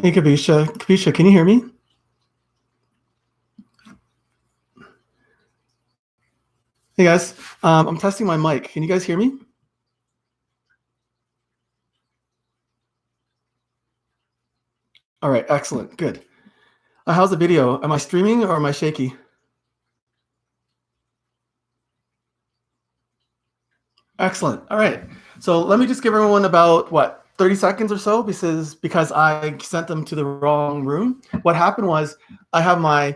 Hey, Kavisha. Kavisha, can you hear me? Hey, guys. I'm testing my mic. Can you guys hear me? All right, excellent. Good. How's the video? Am I streaming or am I shaky? Excellent. All right. So let me just give everyone about, 30 seconds or so because I sent them to the wrong room. What happened was I have my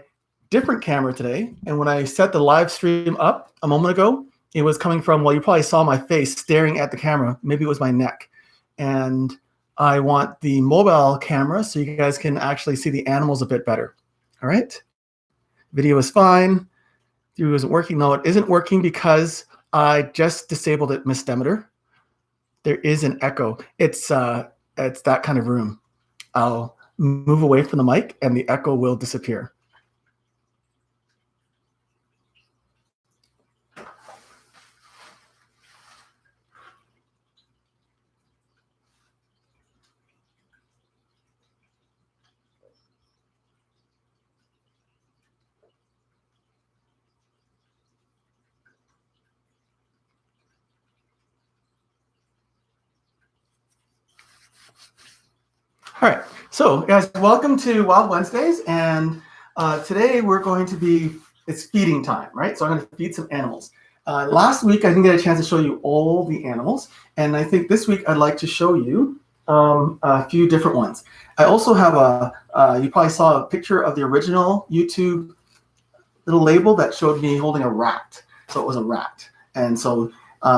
different camera today, and when I set the live stream up a moment ago, it was coming from, well, you probably saw my face staring at the camera. Maybe it was my neck. And I want the mobile camera so you guys can actually see the animals a bit better. All right. Video is fine. Video isn't working. No, it isn't working because I just disabled it, Miss Demeter. There is an echo. It's that kind of room. I'll move away from the mic and the echo will disappear. All right, so guys, welcome to Wild Wednesdays, and today we're going to be, it's feeding time, right? So I'm going to feed some animals. Last week I didn't get a chance to show you all the animals, and I think this week I'd like to show you a few different ones. I also have you probably saw a picture of the original YouTube little label that showed me holding a rat. So it was a rat, and so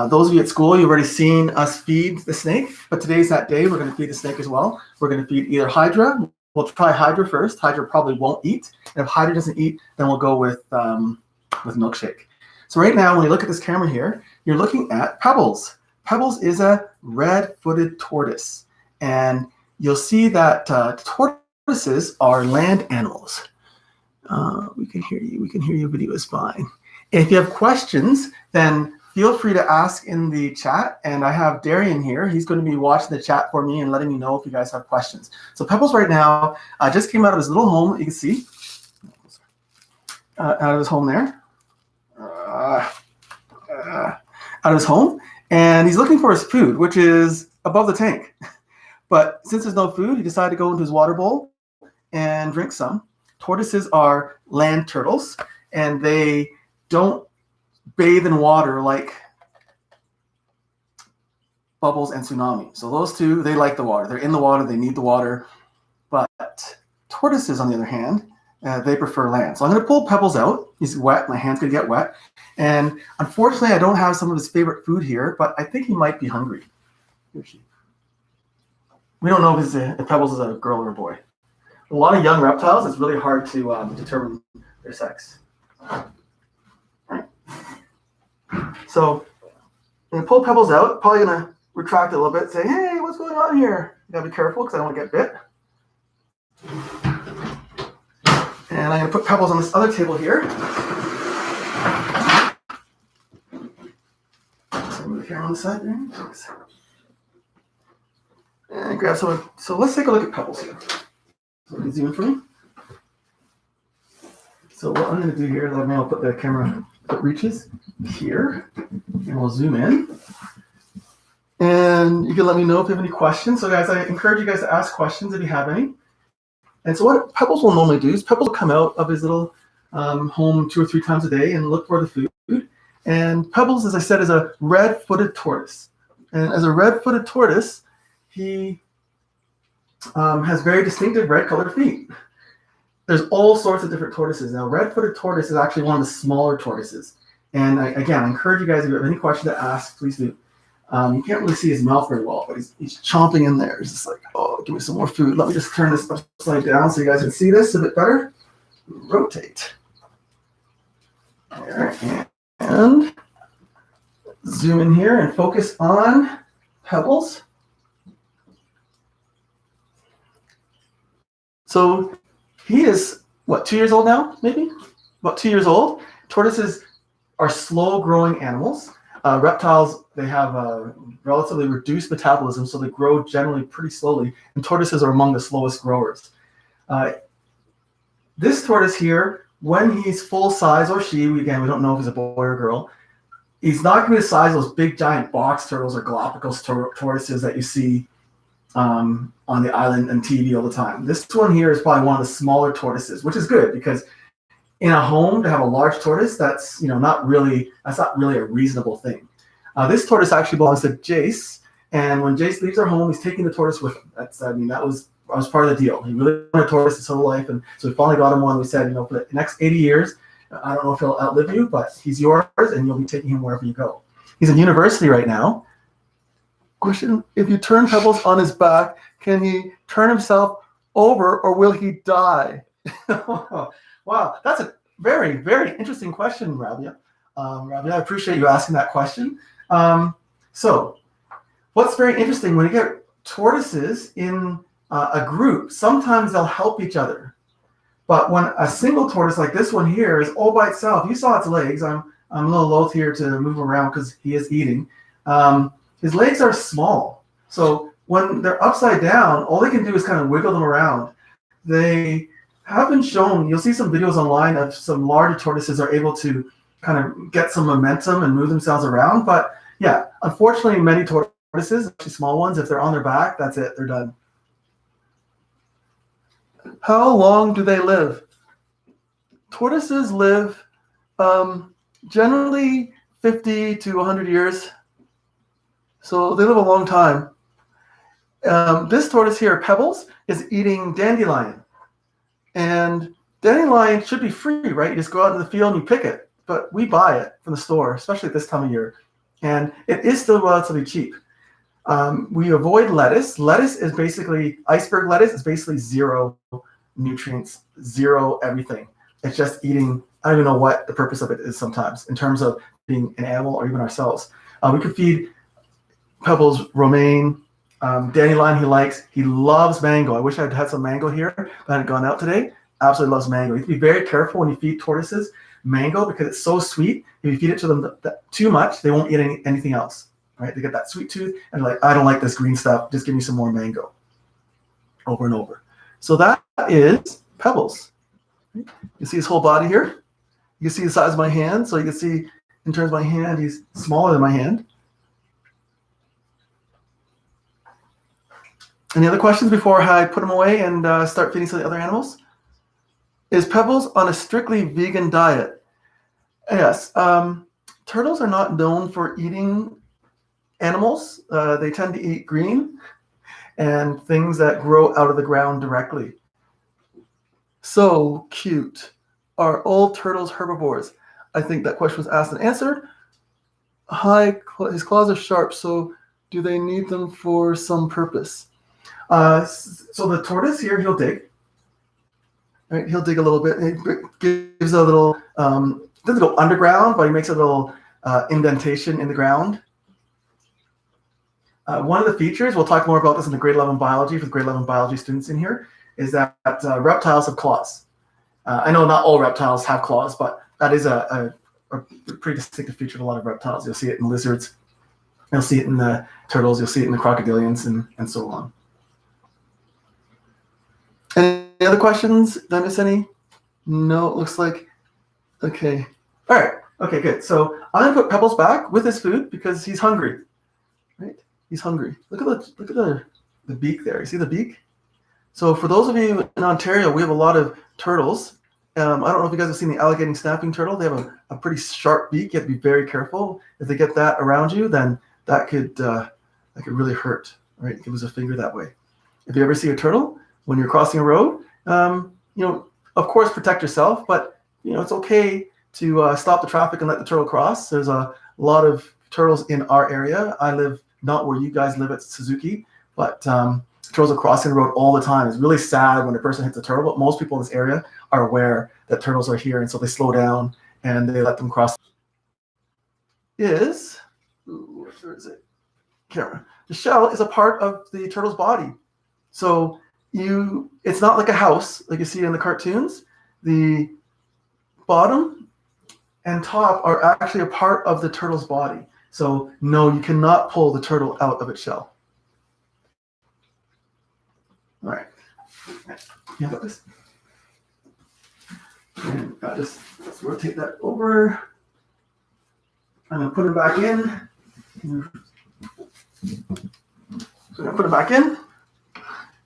those of you at school, you've already seen us feed the snake, but today's that day. We're going to feed the snake as well. We're going to feed either Hydra. We'll try Hydra first. Hydra probably won't eat. And if Hydra doesn't eat, then we'll go with Milkshake. So right now, when you look at this camera here, you're looking at Pebbles. Pebbles is a red-footed tortoise. And you'll see that tortoises are land animals. We can hear you. We can hear you. Video is fine. If you have questions, then feel free to ask in the chat, and I have Darian here. He's going to be watching the chat for me and letting me know if you guys have questions. So Pebbles right now just came out of his little home. You can see out of his home there, out of his home, and he's looking for his food, which is above the tank. But since there's no food, he decided to go into his water bowl and drink some. Tortoises are land turtles, and they don't bathe in water like Bubbles and Tsunami. So those two, they like the water. They're in the water. They need the water. But tortoises, on the other hand, they prefer land. So I'm going to pull Pebbles out. He's wet. My hand's going to get wet. And unfortunately, I don't have some of his favorite food here, but I think he might be hungry. We don't know if Pebbles is a girl or a boy. A lot of young reptiles, it's really hard to determine their sex. So I'm going to pull Pebbles out, probably going to retract it a little bit, say, hey, what's going on here? You got to be careful because I don't want to get bit. And I'm going to put Pebbles on this other table here. So move here on the side there. And grab some. So let's take a look at Pebbles here. So you can zoom in for me. So what I'm going to do here is I'll put the camera that reaches here, and we'll zoom in. And you can let me know if you have any questions. So guys, I encourage you guys to ask questions if you have any. And so what Pebbles will normally do is Pebbles will come out of his little home 2 or 3 times a day and look for the food. And Pebbles, as I said, is a red-footed tortoise. And as a red-footed tortoise, he has very distinctive red-colored feet. There's all sorts of different tortoises. Now, red-footed tortoise is actually one of the smaller tortoises. And I encourage you guys, if you have any question to ask, please do. You can't really see his mouth very well, but he's chomping in there. He's just like, oh, give me some more food. Let me just turn this upside down so you guys can see this a bit better. Rotate. There, and zoom in here and focus on Pebbles. So he is, 2 years old now, maybe? About 2 years old. Tortoises are slow-growing animals. Reptiles, they have a relatively reduced metabolism, so they grow generally pretty slowly, and tortoises are among the slowest growers. This tortoise here, when he's full size, or she, again, we don't know if he's a boy or girl, he's not going to be the size of those big giant box turtles or Galapagos tortoises that you see on the island and TV all the time. This one here is probably one of the smaller tortoises, which is good because in a home to have a large tortoise, that's not really a reasonable thing. This tortoise actually belongs to Jace, and when Jace leaves our home, he's taking the tortoise with him. That was part of the deal. He really wanted a tortoise his whole life, and so we finally got him one. We said, for the next 80 years, I don't know if he'll outlive you, but he's yours, and you'll be taking him wherever you go. He's in university right now. Question: if you turn Pebbles on his back, can he turn himself over, or will he die? Wow, that's a very, very interesting question, Rabia. Rabia, I appreciate you asking that question. So what's very interesting, when you get tortoises in a group, sometimes they'll help each other. But when a single tortoise like this one here is all by itself, you saw its legs. I'm a little loath here to move around because he is eating. His legs are small. So when they're upside down, all they can do is kind of wiggle them around. They have been shown, you'll see some videos online of some larger tortoises are able to kind of get some momentum and move themselves around. But yeah, unfortunately, many tortoises, especially small ones, if they're on their back, that's it, they're done. How long do they live? Tortoises live generally 50 to 100 years. So they live a long time. This tortoise here, Pebbles, is eating dandelion. And dandelion should be free, right? You just go out in the field and you pick it. But we buy it from the store, especially at this time of year. And it is still relatively cheap. We avoid lettuce. Lettuce is basically, iceberg lettuce is basically zero nutrients, zero everything. It's just eating, I don't even know what the purpose of it is sometimes in terms of being an animal or even ourselves. We could feed Pebbles romaine, dandelion he likes. He loves mango. I wish I'd had some mango here, but I hadn't gone out today. Absolutely loves mango. You have to be very careful when you feed tortoises mango because it's so sweet. If you feed it to them too much, they won't eat anything else. Right? They get that sweet tooth and they're like, I don't like this green stuff. Just give me some more mango. Over and over. So that is Pebbles. You see his whole body here? You can see the size of my hand. So you can see in terms of my hand, he's smaller than my hand. Any other questions before I put him away and start feeding some of the other animals? Is Pebbles on a strictly vegan diet? Yes. Turtles are not known for eating animals. They tend to eat green and things that grow out of the ground directly. So cute. Are all turtles herbivores? I think that question was asked and answered. Hi, his claws are sharp, so do they need them for some purpose? So the tortoise here, he'll dig. Right, he'll dig a little bit. He gives a little, doesn't go underground, but he makes a little indentation in the ground. One of the features, we'll talk more about this in the grade 11 biology for the grade 11 biology students in here, is that reptiles have claws. I know not all reptiles have claws, but that is a pretty distinctive feature of a lot of reptiles. You'll see it in lizards, you'll see it in the turtles, you'll see it in the crocodilians, and so on. Any other questions? Did I miss any? No, it looks like, okay. All right, okay, good. So I'm gonna put Pebbles back with his food because he's hungry, right? He's hungry. Look at the beak there. You see the beak? So for those of you in Ontario, we have a lot of turtles. I don't know if you guys have seen the alligator snapping turtle. They have a pretty sharp beak. You have to be very careful. If they get that around you, then that could really hurt, right? Give us a finger that way. If you ever see a turtle when you're crossing a road, of course, protect yourself, but it's okay to stop the traffic and let the turtle cross. There's a lot of turtles in our area. I live not where you guys live at Suzuki, but turtles are crossing the road all the time. It's really sad when a person hits a turtle, but most people in this area are aware that turtles are here, and so they slow down and they let them cross. Where is it? Camera. The shell is a part of the turtle's body. So it's not like a house like you see in the cartoons. The bottom and top are actually a part of the turtle's body. So no, you cannot pull the turtle out of its shell. All right. You got this. And let's rotate that over. I'm going to put it back in. So I'm going to put it back in.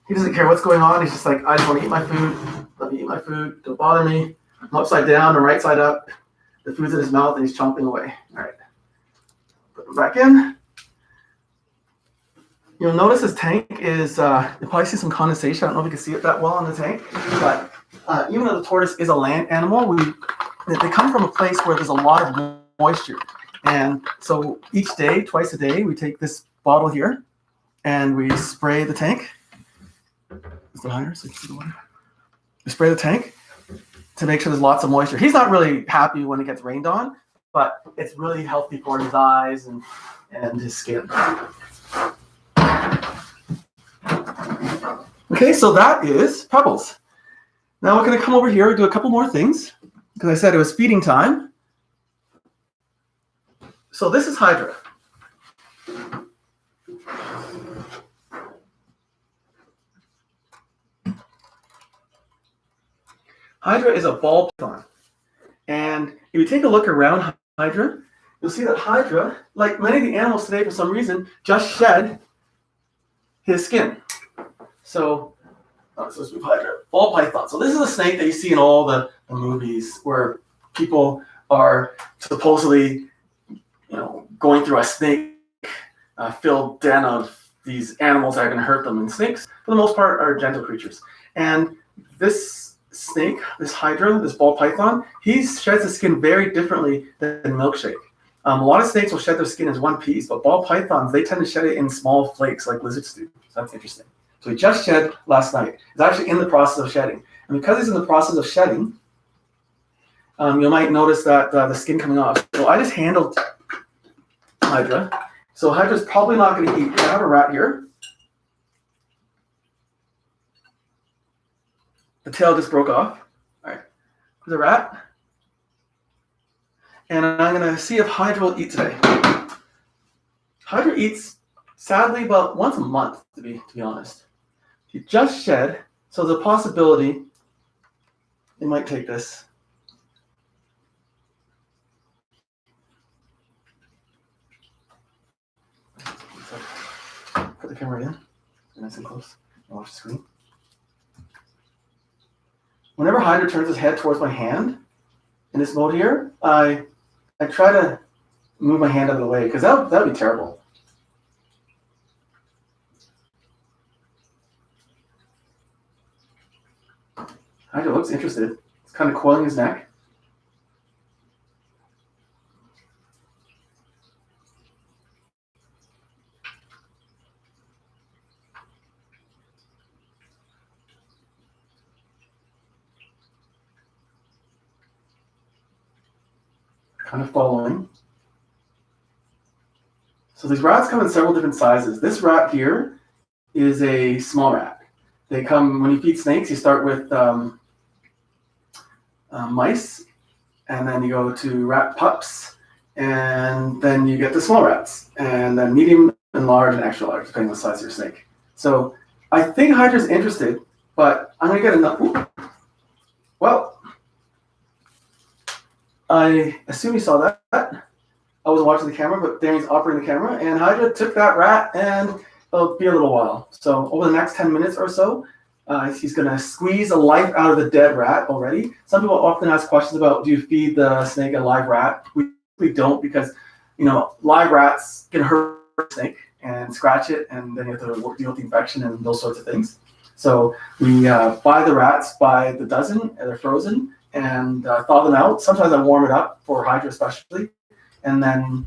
He doesn't care what's going on. He's just like, I just want to eat my food. Let me eat my food. Don't bother me. I'm upside down or right side up. The food's in his mouth and he's chomping away. All right. Put him back in. You'll notice his tank is, you'll probably see some condensation. I don't know if you can see it that well on the tank. But even though the tortoise is a land animal, they come from a place where there's a lot of moisture. And so each day, twice a day, we take this bottle here and we spray the tank. Is it higher so you can see the water? We spray the tank to make sure there's lots of moisture. He's not really happy when it gets rained on, but it's really healthy for his eyes and his skin. Okay, so that is Pebbles. Now we're going to come over here and do a couple more things because I said it was feeding time. So this is Hydra. Hydra is a ball python. And if you take a look around Hydra, you'll see that Hydra, like many of the animals today for some reason, just shed his skin. So let's move Hydra. Ball python. So this is a snake that you see in all the movies where people are supposedly, going through a snake-filled den of these animals that are going to hurt them. And snakes, for the most part, are gentle creatures. And this snake, this Hydra, this ball python, he sheds his skin very differently than Milkshake. A lot of snakes will shed their skin as one piece, but ball pythons, they tend to shed it in small flakes like lizards do. So that's interesting. So he just shed last night. He's actually in the process of shedding. And because he's in the process of shedding, you might notice that the skin coming off. So I just handled Hydra. So Hydra's probably not going to eat. I have a rat here. The tail just broke off. All right. There's a rat. And I'm going to see if Hydra will eat today. Hydra eats, sadly, about once a month, to be honest. He just shed, so there's a possibility they might take this. Put the camera in, nice and close. Watch the screen. Whenever Hydra turns his head towards my hand in this mode here, I try to move my hand out of the way because that would be terrible. Hydra looks interested. It's kind of coiling his neck. Kind of following. So these rats come in several different sizes. This rat here is a small rat. They come, when you feed snakes, you start with mice, and then you go to rat pups, and then you get the small rats, and then medium and large and extra large, depending on the size of your snake. So I think Hydra's interested, but I'm going to get enough. Well, I assume you saw that. I wasn't watching the camera, but Danny's operating the camera, and Hydra took that rat, and it'll be a little while. So over the next 10 minutes or so, he's going to squeeze the life out of the dead rat already. Some people often ask questions about, do you feed the snake a live rat? We don't, because live rats can hurt the snake and scratch it, and then you have to deal with the infection and those sorts of things. So we buy the rats by the dozen, and they're frozen, and thaw them out. Sometimes I warm it up for Hydra especially, and then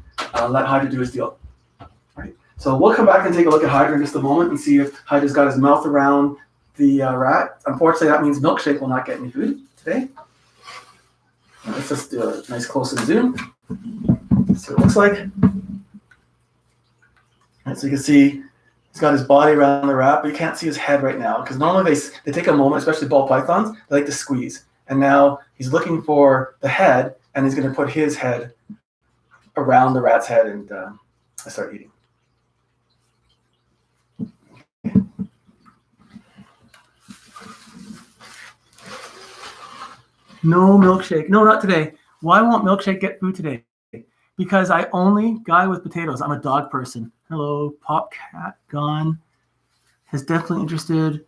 let Hydra do his deal. All right. So we'll come back and take a look at Hydra in just a moment and see if Hydra's got his mouth around the rat. Unfortunately, that means Milkshake will not get any food today. Let's just do a nice close-in zoom. See what it looks like. All right, so you can see he's got his body around the rat, but you can't see his head right now because normally they take a moment, especially ball pythons, they like to squeeze. And now he's looking for the head, and he's going to put his head around the rat's head, and I start eating. No milkshake. No, not today. Why won't Milkshake get food today? Because I only guy with potatoes. I'm a dog person. Hello, Pop Cat gone. Is definitely interested.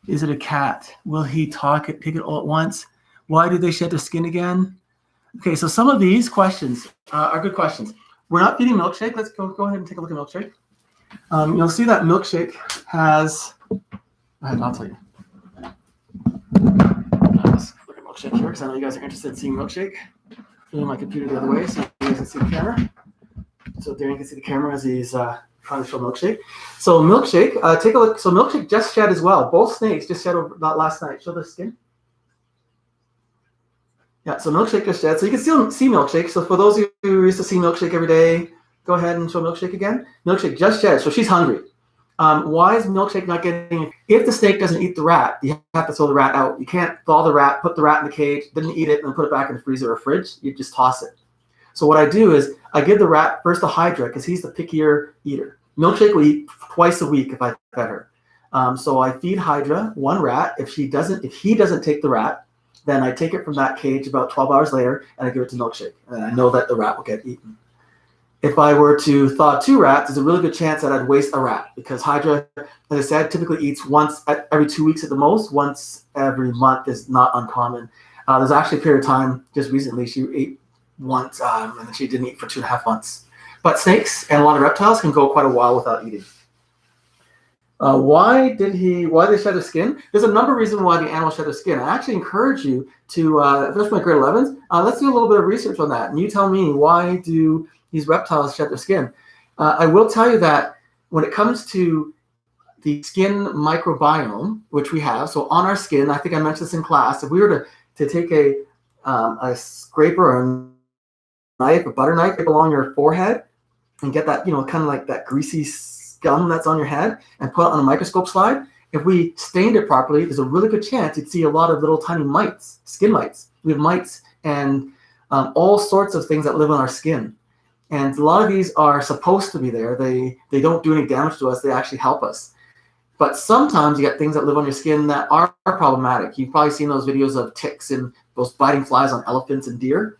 Is it a cat? Will he pick it all at once? Why do they shed their skin again? Okay, so some of these questions are good questions. We're not feeding Milkshake. Let's go ahead and take a look at Milkshake. You'll see that Milkshake has, I'll tell you. Let's look at Milkshake here because I know you guys are interested in seeing Milkshake. Moving my computer the other way so you guys can see the camera. So Darian can see the camera as he's trying to show Milkshake. So Milkshake, take a look. So Milkshake just shed as well. Both snakes just shed over last night. Show the skin. Yeah, so Milkshake just shed. So you can still see Milkshake. So for those of you who used to see Milkshake every day, go ahead and show Milkshake again. Milkshake just shed, so she's hungry. Why is Milkshake not getting? If the snake doesn't eat the rat, you have to throw the rat out. You can't thaw the rat, put the rat in the cage, didn't eat it, and then put it back in the freezer or fridge. You just toss it. So what I do is I give the rat first a Hydra because he's the pickier eater. Milkshake will eat twice a week if I fed her. So I feed Hydra one rat. If he doesn't take the rat, then I take it from that cage about 12 hours later and I give it to Milkshake. And I know that the rat will get eaten. If I were to thaw 2 rats, there's a really good chance that I'd waste a rat because Hydra, as I said, typically eats once every 2 weeks at the most. Once every month is not uncommon. There's actually a period of time just recently she ate once and then she didn't eat for 2.5 months. But snakes and a lot of reptiles can go quite a while without eating. Why did they shed their skin? There's a number of reasons why the animals shed their skin. I actually encourage you to, especially my grade 11s, let's do a little bit of research on that. And you tell me, why do these reptiles shed their skin? I will tell you that when it comes to the skin microbiome, which we have, so on our skin, I think I mentioned this in class, if we were to take a scraper or a knife, a butter knife, along your forehead and get that, kind of like that greasy scum that's on your head and put it on a microscope slide, if we stained it properly, there's a really good chance you'd see a lot of little tiny mites, skin mites. We have mites and all sorts of things that live on our skin. And a lot of these are supposed to be there. They don't do any damage to us. They actually help us. But sometimes you get things that live on your skin that are problematic. You've probably seen those videos of ticks and those biting flies on elephants and deer.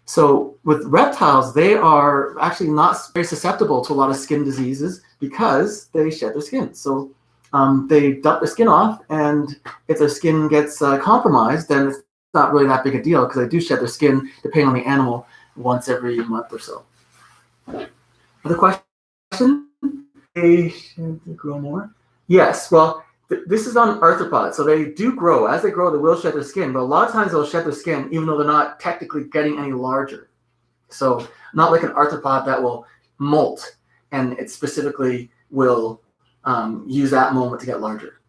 So with reptiles, they are actually not very susceptible to a lot of skin diseases because they shed their skin. So they dump their skin off, and if their skin gets compromised, then it's not really that big a deal because they do shed their skin, depending on the animal, once every month or so. Other question? They should grow more? Yes, well, this is on arthropods, so they do grow. As they grow, they will shed their skin, but a lot of times they'll shed their skin even though they're not technically getting any larger. So not like an arthropod that will molt, and it specifically will use that moment to get larger.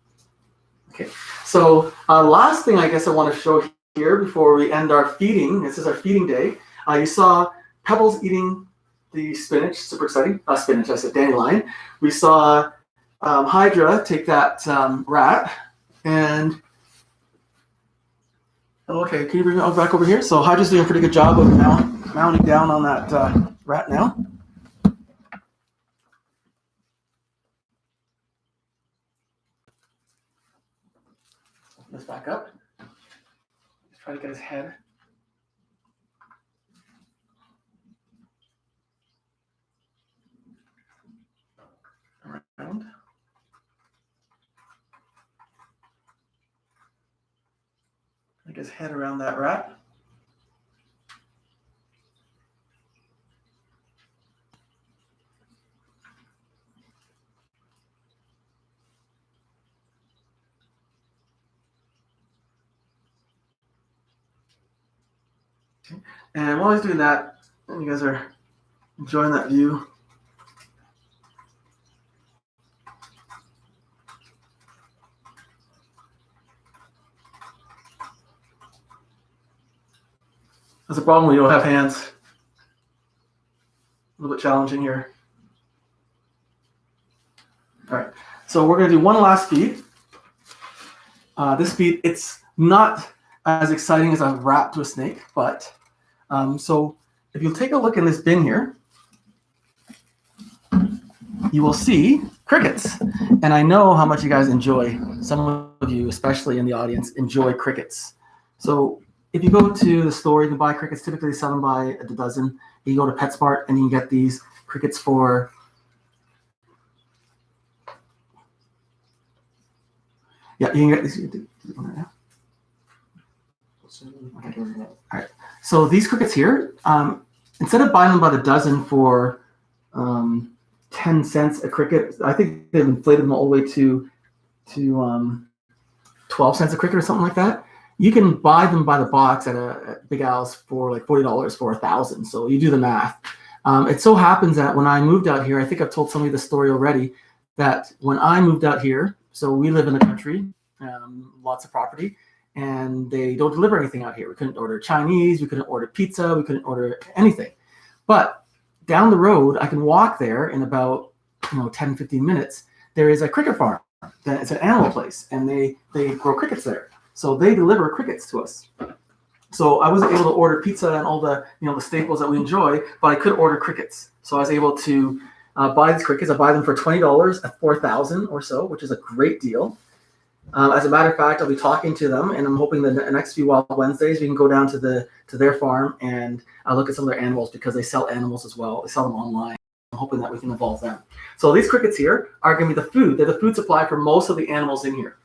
Okay, so last thing I guess I want to show here before we end our feeding, this is our feeding day. You saw Pebbles eating the spinach, super exciting. Spinach, I said dandelion. We saw Hydra take that rat, and okay, can you bring it back over here? So Hydra's doing a pretty good job of mounting down on that rat now. Let's back up. Let's try to get his head. Around. Get his head around that rat. Okay. And while he's doing that, and you guys are enjoying that view, that's a problem when you don't have hands. A little bit challenging here. All right, so we're going to do one last feed. This feed, it's not as exciting as a rat to a snake, but so if you take a look in this bin here, you will see crickets. And I know how much you guys enjoy, some of you, especially in the audience, enjoy crickets. So if you go to the store, you can buy crickets. Typically, they sell them by the dozen. You go to PetSmart and you can get these crickets for you can get these. Okay. All right. So these crickets here, instead of buying them by the dozen for 10 cents a cricket, I think they've inflated them all the way to 12 cents a cricket or something like that. You can buy them by the box at Big Al's for like $40 for 1,000. So you do the math. It so happens that when I moved out here, I think I've told some of you the story already, that when I moved out here, so we live in the country, lots of property, and they don't deliver anything out here. We couldn't order Chinese, we couldn't order pizza, we couldn't order anything. But down the road, I can walk there in about 10, 15 minutes. There is a cricket farm. It's an animal place, and they grow crickets there. So they deliver crickets to us. So I wasn't able to order pizza and all the the staples that we enjoy, but I could order crickets. So I was able to buy these crickets. I buy them for $20 at 4,000 or so, which is a great deal. As a matter of fact, I'll be talking to them, and I'm hoping the next few Wild Wednesdays we can go down to their farm and look at some of their animals, because they sell animals as well. They sell them online. I'm hoping that we can involve them. So these crickets here are going to be the food. They're the food supply for most of the animals in here.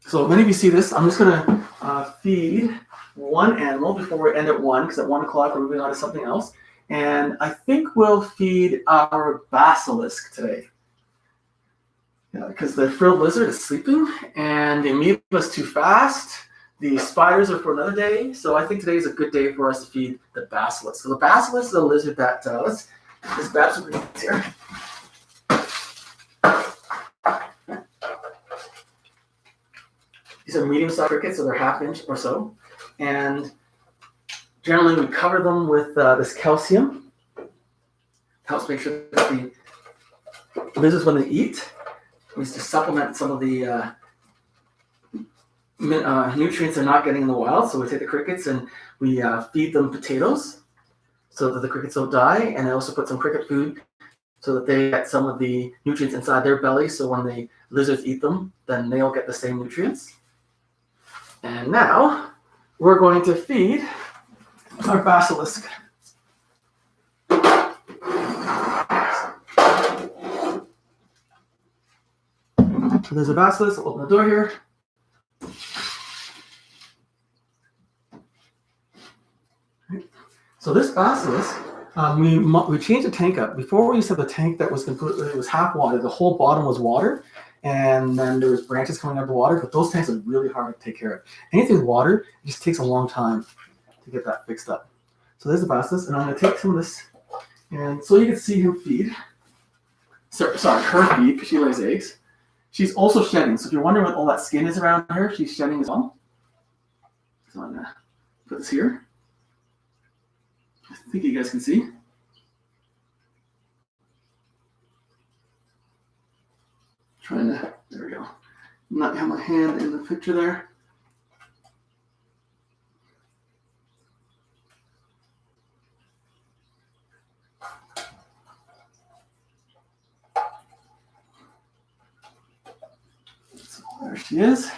So many of you see this. I'm just going to feed one animal before we end at 1, because at 1 o'clock we're moving on to something else. And I think we'll feed our basilisk today. Because the frilled lizard is sleeping, and the amoeba's too fast. The spiders are for another day. So I think today is a good day for us to feed the basilisk. So the basilisk is a lizard that, let's grab some crickets here. These are medium-sized crickets, so they're ½ inch or so. And generally we cover them with this calcium. Helps make sure that the lizards, when they eat, is to supplement some of the nutrients they're not getting in the wild. So we take the crickets and we feed them potatoes so that the crickets don't die. And I also put some cricket food so that they get some of the nutrients inside their belly. So when the lizards eat them, then they'll get the same nutrients. And now we're going to feed our basilisk. So there's a basilisk. I'll open the door here. So this basilisk, we changed the tank up. Before we used to have the tank that was completely, it was half water. The whole bottom was water, and then there was branches coming out of the water. But those tanks are really hard to take care of. Anything with water, it just takes a long time to get that fixed up. So there's the basilisk, and I'm going to take some of this, and so you can see him feed. Sorry, her feed, because she lays eggs. She's also shedding. So if you're wondering what all that skin is around her, she's shedding as well. So I'm going to put this here. I think you guys can see. There we go. Not have my hand in the picture there. So there she is.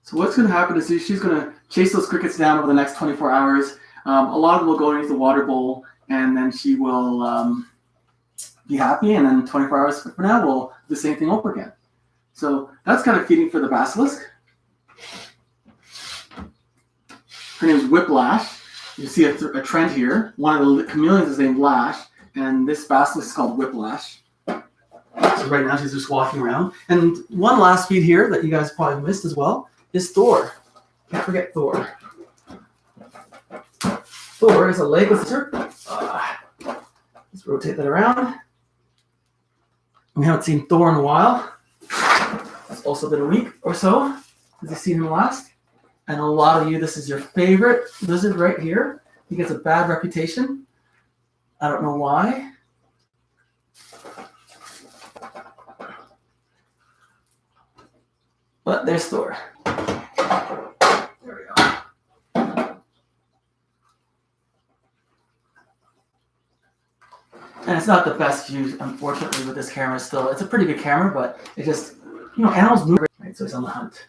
So what's going to happen is she's going to chase those crickets down over the next 24 hours. A lot of them will go underneath the water bowl, and then she will be happy, and then 24 hours from now, we'll do the same thing over again. So that's kind of feeding for the basilisk. Her name is Whiplash. You see a trend here. One of the chameleons is named Lash, and this basilisk is called Whiplash. So right now she's just walking around. And one last feed here that you guys probably missed as well is Thor. Can't forget Thor. Thor is a legless lizard. Let's rotate that around. We haven't seen Thor in a while. It's also been a week or so since you've seen him last. And a lot of you, this is your favorite lizard right here. He gets a bad reputation. I don't know why. But there's Thor. There we go. It's not the best view, unfortunately, with this camera still. It's a pretty good camera, but it just, animals move, right? So he's on the hunt.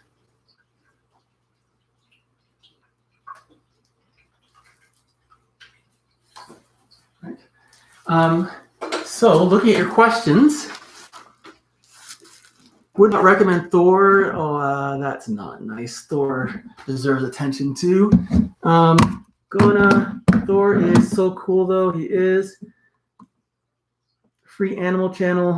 Right. So looking at your questions, would not recommend Thor. Oh, that's not nice. Thor deserves attention too. Thor is so cool though. He is. Free Animal Channel,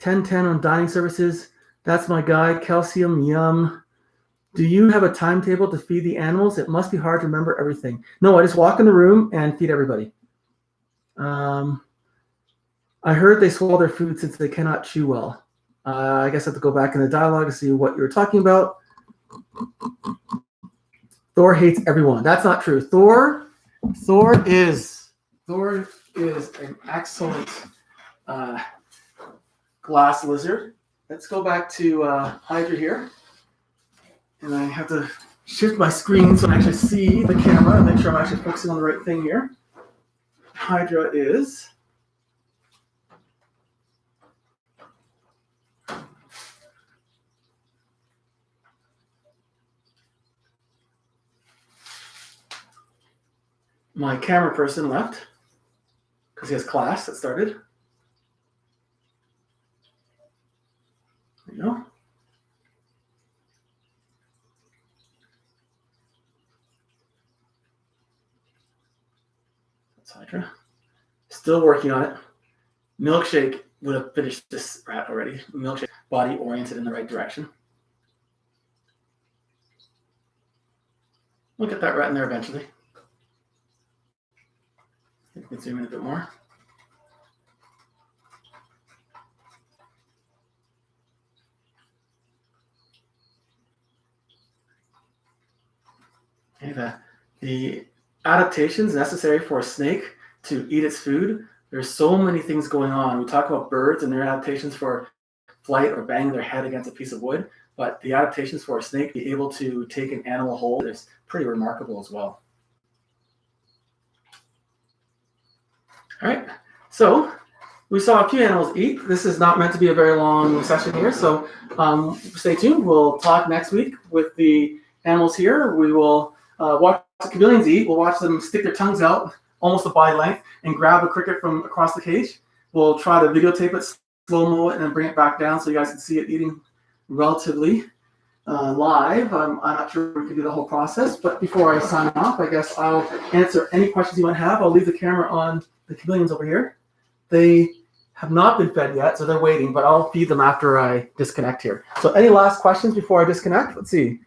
1010 on dining services. That's my guy. Calcium, yum. Do you have a timetable to feed the animals? It must be hard to remember everything. No, I just walk in the room and feed everybody. I heard they swallow their food since they cannot chew well. I guess I have to go back in the dialogue and see what you were talking about. Thor hates everyone. That's not true. Thor is an excellent glass lizard. Let's go back to Hydra here. And I have to shift my screen so I actually see the camera and make sure I'm actually focusing on the right thing here. Hydra is my camera person left because he has class that started. There you go. That's Hydra. Still working on it. Milkshake would have finished this rat already. Milkshake, body oriented in the right direction. We'll get that rat in there eventually. I think we can zoom in a bit more. Okay, the adaptations necessary for a snake to eat its food, there's so many things going on. We talk about birds and their adaptations for flight or banging their head against a piece of wood, but the adaptations for a snake to be able to take an animal whole is pretty remarkable as well. All right, so we saw a few animals eat. This is not meant to be a very long session here, so stay tuned. We'll talk next week with the animals here. We will watch the chameleons eat. We'll watch them stick their tongues out almost a body length and grab a cricket from across the cage. We'll try to videotape it, slow-mo it, and then bring it back down so you guys can see it eating relatively live. I'm not sure we can do the whole process, but before I sign off, I guess I'll answer any questions you might have. I'll leave the camera on the chameleons over here. They have not been fed yet, so they're waiting, but I'll feed them after I disconnect here. So any last questions before I disconnect? Let's see.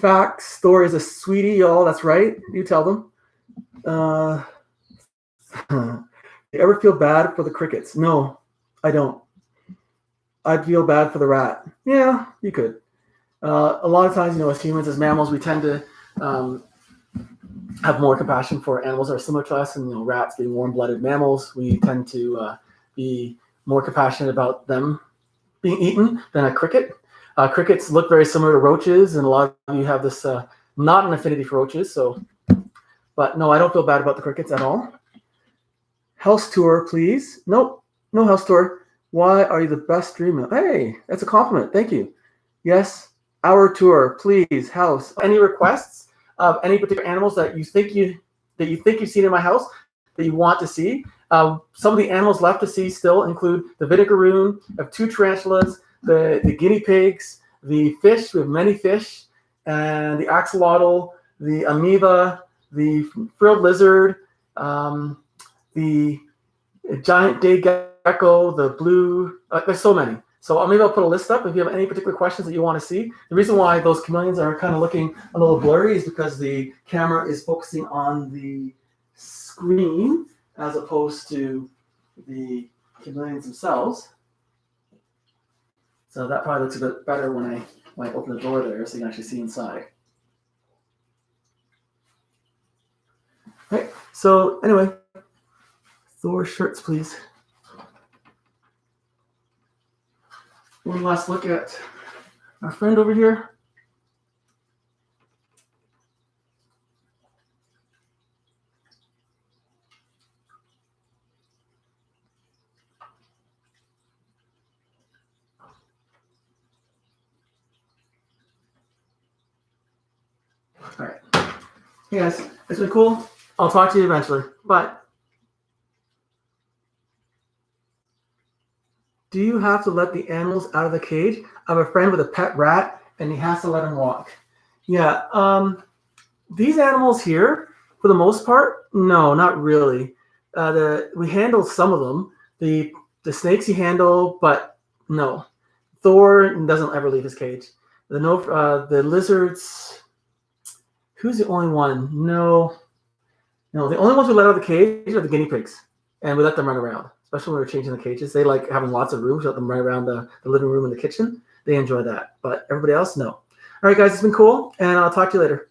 Facts, Thor is a sweetie, y'all. That's right. You tell them. Do you ever feel bad for the crickets? No, I don't. I'd feel bad for the rat. Yeah, you could. A lot of times, as humans, as mammals, we tend to have more compassion for animals that are similar to us. And, rats being warm-blooded mammals, we tend to be more compassionate about them being eaten than a cricket. Crickets look very similar to roaches, and a lot of you have this not an affinity for roaches. But no, I don't feel bad about the crickets at all. House tour, please. Nope, no house tour. Why are you the best streamer? Hey, that's a compliment. Thank you. Yes, our tour, please. House. Any requests of any particular animals that you think you've seen in my house that you want to see? Some of the animals left to see still include the vinegaroon. I have 2 tarantulas, the guinea pigs, the fish. We have many fish, and the axolotl, the amoeba, the frilled lizard, the giant day gecko, the blue. There's so many. So maybe I'll put a list up if you have any particular questions that you want to see. The reason why those chameleons are kind of looking a little blurry is because the camera is focusing on the screen as opposed to the chameleons themselves. So that probably looks a bit better when I open the door there so you can actually see inside. Okay, so anyway, Thor shirts, please. One last look at our friend over here. All right. Hey guys, it's been cool. I'll talk to you eventually. Bye. Do you have to let the animals out of the cage? I have a friend with a pet rat, and he has to let him walk. Yeah. These animals here, for the most part, no, not really. We handle some of them. The snakes he handle, but no. Thor doesn't ever leave his cage. The lizards. Who's the only one? No. The only ones we let out of the cage are the guinea pigs, and we let them run around. Especially when we're changing the cages, they like having lots of room. We let them run around the living room and the kitchen. They enjoy that, but everybody else, no. All right, guys, it's been cool, and I'll talk to you later.